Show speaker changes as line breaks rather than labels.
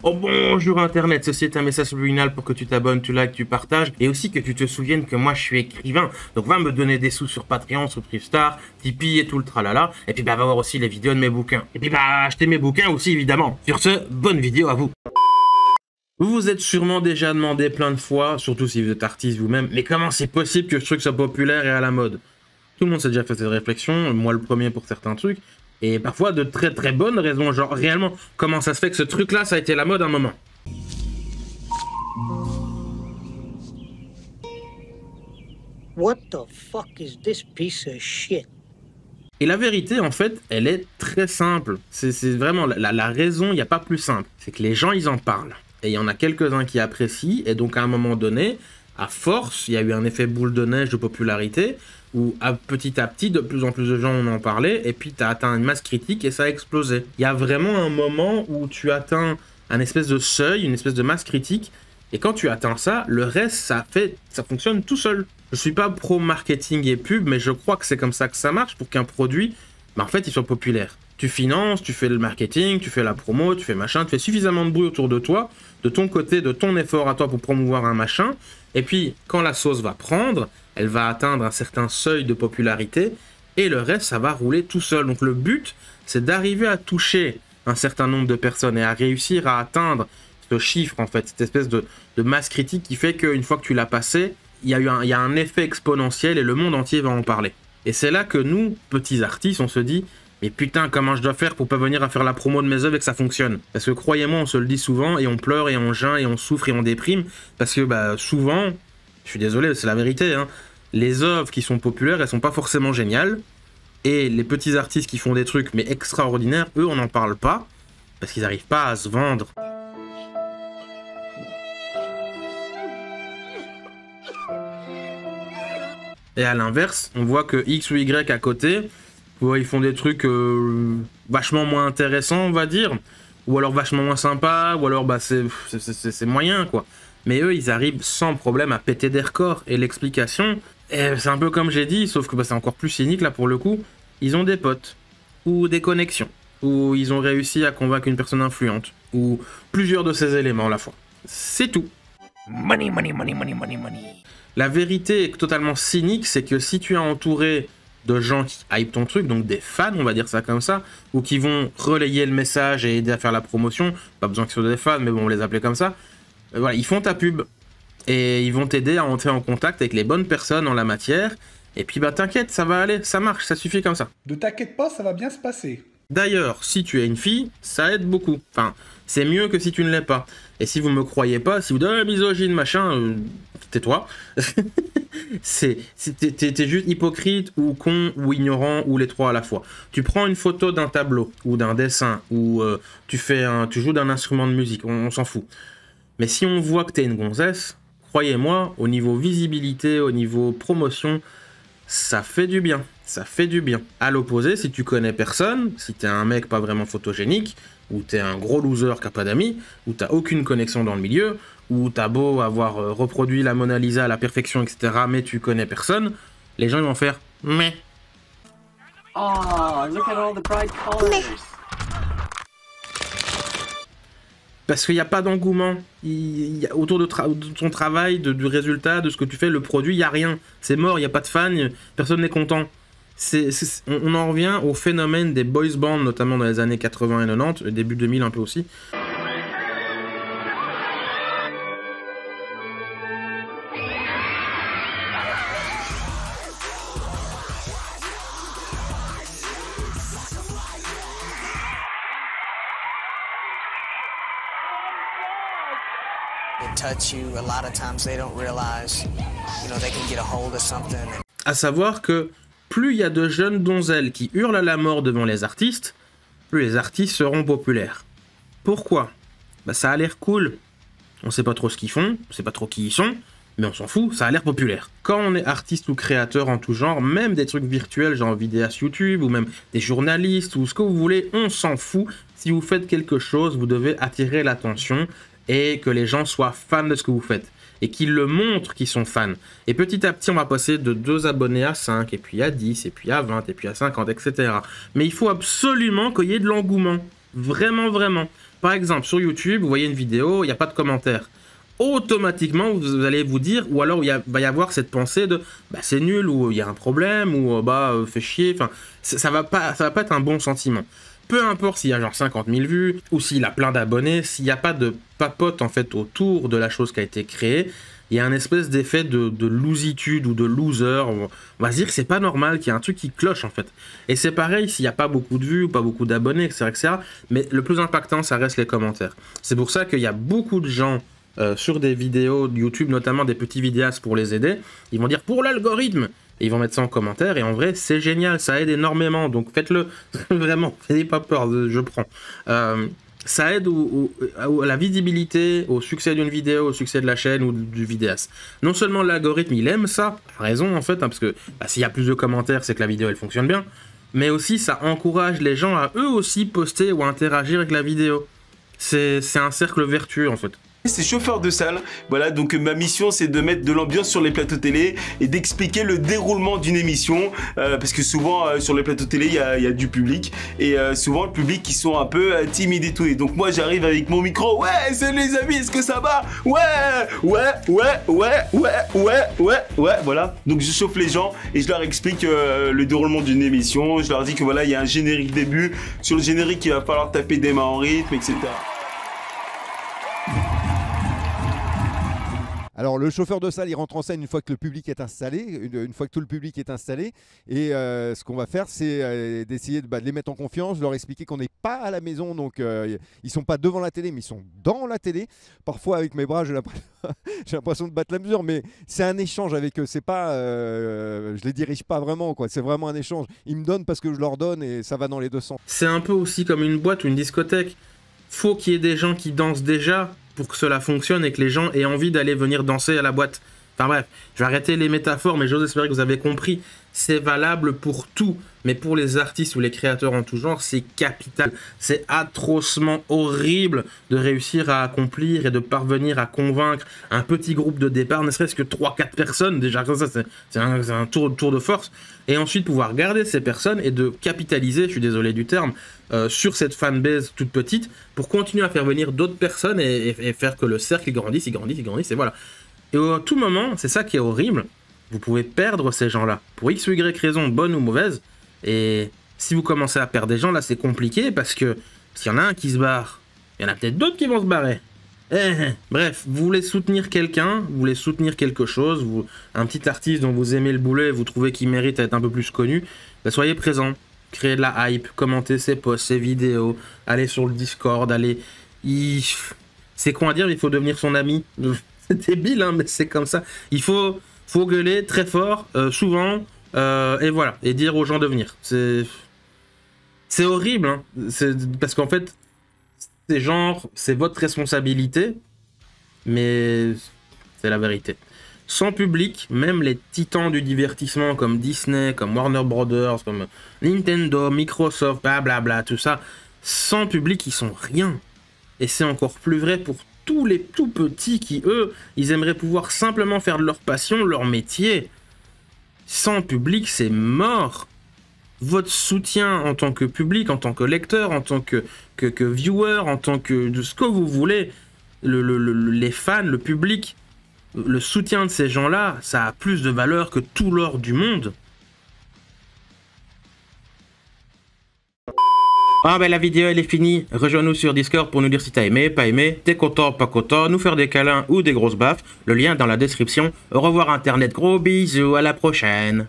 Oh bonjour internet, ceci est un message subliminal pour que tu t'abonnes, tu likes, tu partages et aussi que tu te souviennes que moi je suis écrivain. Donc va me donner des sous sur Patreon, sur Privstar, Tipeee et tout le tralala. Et puis va voir aussi les vidéos de mes bouquins. Et puis acheter mes bouquins aussi évidemment. Sur ce, bonne vidéo à vous. Vous vous êtes sûrement déjà demandé plein de fois, surtout si vous êtes artiste vous-même, mais comment c'est possible que ce truc soit populaire et à la mode? Tout le monde s'est déjà fait cette réflexion, moi le premier pour certains trucs. Et parfois de très très bonnes raisons, genre réellement, comment ça se fait que ce truc-là, ça a été la mode un moment?
What the fuck is this piece of shit?
Et la vérité, en fait, elle est très simple. C'est vraiment la raison, il n'y a pas plus simple. C'est que les gens, ils en parlent. Et il y en a quelques-uns qui apprécient, et donc à un moment donné, à force, il y a eu un effet boule de neige de popularité, où petit à petit, de plus en plus de gens en ont parlé, et puis tu as atteint une masse critique et ça a explosé. Il y a vraiment un moment où tu atteins un espèce de seuil, une espèce de masse critique, et quand tu atteins ça, le reste, ça fonctionne tout seul. Je suis pas pro marketing et pub, mais je crois que c'est comme ça que ça marche pour qu'un produit, en fait, il soit populaire. Tu finances, tu fais le marketing, tu fais la promo, tu fais machin, tu fais suffisamment de bruit autour de toi, de ton côté, de ton effort à toi pour promouvoir un machin, et puis quand la sauce va prendre, elle va atteindre un certain seuil de popularité, et le reste, ça va rouler tout seul. Donc le but, c'est d'arriver à toucher un certain nombre de personnes et à réussir à atteindre ce chiffre, en fait, cette espèce de masse critique qui fait qu'une fois que tu l'as passé, il y a un effet exponentiel et le monde entier va en parler. Et c'est là que nous, petits artistes, on se dit « Mais putain, comment je dois faire pour pas venir à faire la promo de mes œuvres et que ça fonctionne ?» Parce que croyez-moi, on se le dit souvent et on pleure et on geint et on souffre et on déprime. Parce que souvent, je suis désolé, c'est la vérité, hein, les œuvres qui sont populaires, elles sont pas forcément géniales. Et les petits artistes qui font des trucs mais extraordinaires, eux, on n'en parle pas. Parce qu'ils n'arrivent pas à se vendre. Et à l'inverse, on voit que X ou Y à côté, ils font des trucs vachement moins intéressants, on va dire, ou alors vachement moins sympas, ou alors c'est moyen, quoi. Mais eux, ils arrivent sans problème à péter des records. Et l'explication, c'est un peu comme j'ai dit, sauf que c'est encore plus cynique là pour le coup. Ils ont des potes, ou des connexions, ou ils ont réussi à convaincre une personne influente, ou plusieurs de ces éléments à la fois. C'est tout. Money, money, money, money, money, money. La vérité est totalement cynique, c'est que si tu es entouré de gens qui hype ton truc, donc des fans, on va dire ça comme ça, ou qui vont relayer le message et aider à faire la promotion, pas besoin qu'ils soient des fans, mais bon, on les appelait comme ça, voilà, ils font ta pub, et ils vont t'aider à entrer en contact avec les bonnes personnes en la matière, et puis t'inquiète, ça va aller, ça marche, ça suffit comme ça.
Ne t'inquiète pas, ça va bien se passer.
D'ailleurs, si tu es une fille, ça aide beaucoup. Enfin, c'est mieux que si tu ne l'es pas. Et si vous me croyez pas, si vous dites misogyne, machin, tais-toi. T'es juste hypocrite ou con ou ignorant ou les trois à la fois. Tu prends une photo d'un tableau ou d'un dessin ou tu joues d'un instrument de musique, on s'en fout. Mais si on voit que t'es une gonzesse, croyez-moi, au niveau visibilité, au niveau promotion, ça fait du bien. Ça fait du bien. À l'opposé, si tu connais personne, si t'es un mec pas vraiment photogénique, ou t'es un gros loser qui a pas d'amis, ou t'as aucune connexion dans le milieu, ou t'as beau avoir reproduit la Mona Lisa à la perfection, etc., mais tu connais personne, les gens ils vont faire « mais ».
Oh, look at all the bright colors.
Parce qu'il n'y a pas d'engouement. Autour de ton travail, du résultat, de ce que tu fais, le produit, il n'y a rien. C'est mort, il n'y a pas de fans, personne n'est content. On en revient au phénomène des boys bands, notamment dans les années 80 et 90, début 2000 un peu aussi.
Touch you, a lot of times they don't realize, they can get a hold of something.
À savoir que plus il y a de jeunes donzelles qui hurlent à la mort devant les artistes, plus les artistes seront populaires. Pourquoi? Ça a l'air cool. On sait pas trop ce qu'ils font, on sait pas trop qui ils sont, mais on s'en fout, ça a l'air populaire. Quand on est artiste ou créateur en tout genre, même des trucs virtuels genre vidéastes YouTube, ou même des journalistes, ou ce que vous voulez, on s'en fout. Si vous faites quelque chose, vous devez attirer l'attention et que les gens soient fans de ce que vous faites. Et qu'ils le montrent qu'ils sont fans. Et petit à petit, on va passer de 2 abonnés à 5, et puis à 10, et puis à 20, et puis à 50, etc. Mais il faut absolument qu'il y ait de l'engouement. Vraiment, vraiment. Par exemple, sur YouTube, vous voyez une vidéo, il n'y a pas de commentaires. Automatiquement, vous allez vous dire, ou alors il va y avoir cette pensée de bah, c'est nul, ou il y a un problème, ou fait chier. Enfin, ça va pas être un bon sentiment. Peu importe s'il y a genre 50 000 vues, ou s'il a plein d'abonnés, s'il n'y a pas de papote en fait autour de la chose qui a été créée, il y a un espèce d'effet de lositude ou de loser. On va se dire que c'est pas normal, qu'il y a un truc qui cloche en fait. Et c'est pareil s'il n'y a pas beaucoup de vues ou pas beaucoup d'abonnés, etc. Mais le plus impactant, ça reste les commentaires. C'est pour ça qu'il y a beaucoup de gens sur des vidéos de YouTube, notamment des petits vidéastes pour les aider. Ils vont dire pour l'algorithme. Et ils vont mettre ça en commentaire. Et en vrai, c'est génial. Ça aide énormément. Donc faites-le. Vraiment. N'ayez pas peur. Je prends. Ça aide à la visibilité, au succès d'une vidéo, au succès de la chaîne ou du vidéaste. Non seulement l'algorithme, il aime ça, a raison en fait, hein, parce que s'il y a plus de commentaires, c'est que la vidéo, elle fonctionne bien, mais aussi ça encourage les gens à eux aussi poster ou interagir avec la vidéo. C'est un cercle vertueux en fait.
C'est chauffeur de salle, voilà, donc ma mission c'est de mettre de l'ambiance sur les plateaux télé et d'expliquer le déroulement d'une émission, parce que souvent sur les plateaux télé il y a du public, et souvent le public qui sont un peu timides et tout, et donc moi j'arrive avec mon micro, ouais salut les amis, est-ce que ça va? Ouais, voilà, donc je chauffe les gens et je leur explique le déroulement d'une émission, je leur dis que voilà il y a un générique début, sur le générique il va falloir taper des mains en rythme, etc.
Alors le chauffeur de salle, il rentre en scène une fois que le public est installé, une fois que tout le public est installé. Et ce qu'on va faire, c'est d'essayer de les mettre en confiance, de leur expliquer qu'on n'est pas à la maison, donc ils ne sont pas devant la télé, mais ils sont dans la télé. Parfois avec mes bras, j'ai l'impression de battre la mesure, mais c'est un échange avec eux. C'est pas, je les dirige pas vraiment, quoi. C'est vraiment un échange. Ils me donnent parce que je leur donne et ça va dans les deux sens.
C'est un peu aussi comme une boîte ou une discothèque. Faut qu'il y ait des gens qui dansent déjà pour que cela fonctionne et que les gens aient envie d'aller venir danser à la boîte. Enfin bref, je vais arrêter les métaphores, mais j'ose espérer que vous avez compris. C'est valable pour tout, mais pour les artistes ou les créateurs en tout genre, c'est capital. C'est atrocement horrible de réussir à accomplir et de parvenir à convaincre un petit groupe de départ, ne serait-ce que 3-4 personnes, déjà comme ça, c'est un tour de force. Et ensuite pouvoir garder ces personnes et de capitaliser, je suis désolé du terme, sur cette fanbase toute petite pour continuer à faire venir d'autres personnes et faire que le cercle il grandisse, et voilà. Et à tout moment, c'est ça qui est horrible, vous pouvez perdre ces gens-là, pour X ou Y raison, bonne ou mauvaise, et si vous commencez à perdre des gens, là c'est compliqué, parce que s'il y en a un qui se barre, il y en a peut-être d'autres qui vont se barrer. Bref, vous voulez soutenir quelqu'un, vous voulez soutenir quelque chose, un petit artiste dont vous aimez le boulet, vous trouvez qu'il mérite à être un peu plus connu, ben soyez présent, créez de la hype, commentez ses posts, ses vidéos, allez sur le Discord, allez... C'est con à dire, il faut devenir son ami. C'est débile, hein, mais c'est comme ça. Il faut gueuler très fort, souvent, et voilà, et dire aux gens de venir. C'est horrible, hein, parce qu'en fait, c'est votre responsabilité, mais c'est la vérité. Sans public, même les titans du divertissement comme Disney, comme Warner Brothers, comme Nintendo, Microsoft, blablabla, tout ça, sans public, ils sont rien. Et c'est encore plus vrai pour tous les tout petits qui, eux, ils aimeraient pouvoir simplement faire de leur passion leur métier. Sans public, c'est mort. Votre soutien en tant que public, en tant que lecteur, en tant que viewer, en tant que de ce que vous voulez, les fans, le public, le soutien de ces gens-là, ça a plus de valeur que tout l'or du monde. Ah ben la vidéo elle est finie, rejoins-nous sur Discord pour nous dire si t'as aimé, pas aimé, t'es content, pas content, nous faire des câlins ou des grosses baffes, le lien est dans la description. Au revoir internet, gros bisous, à la prochaine.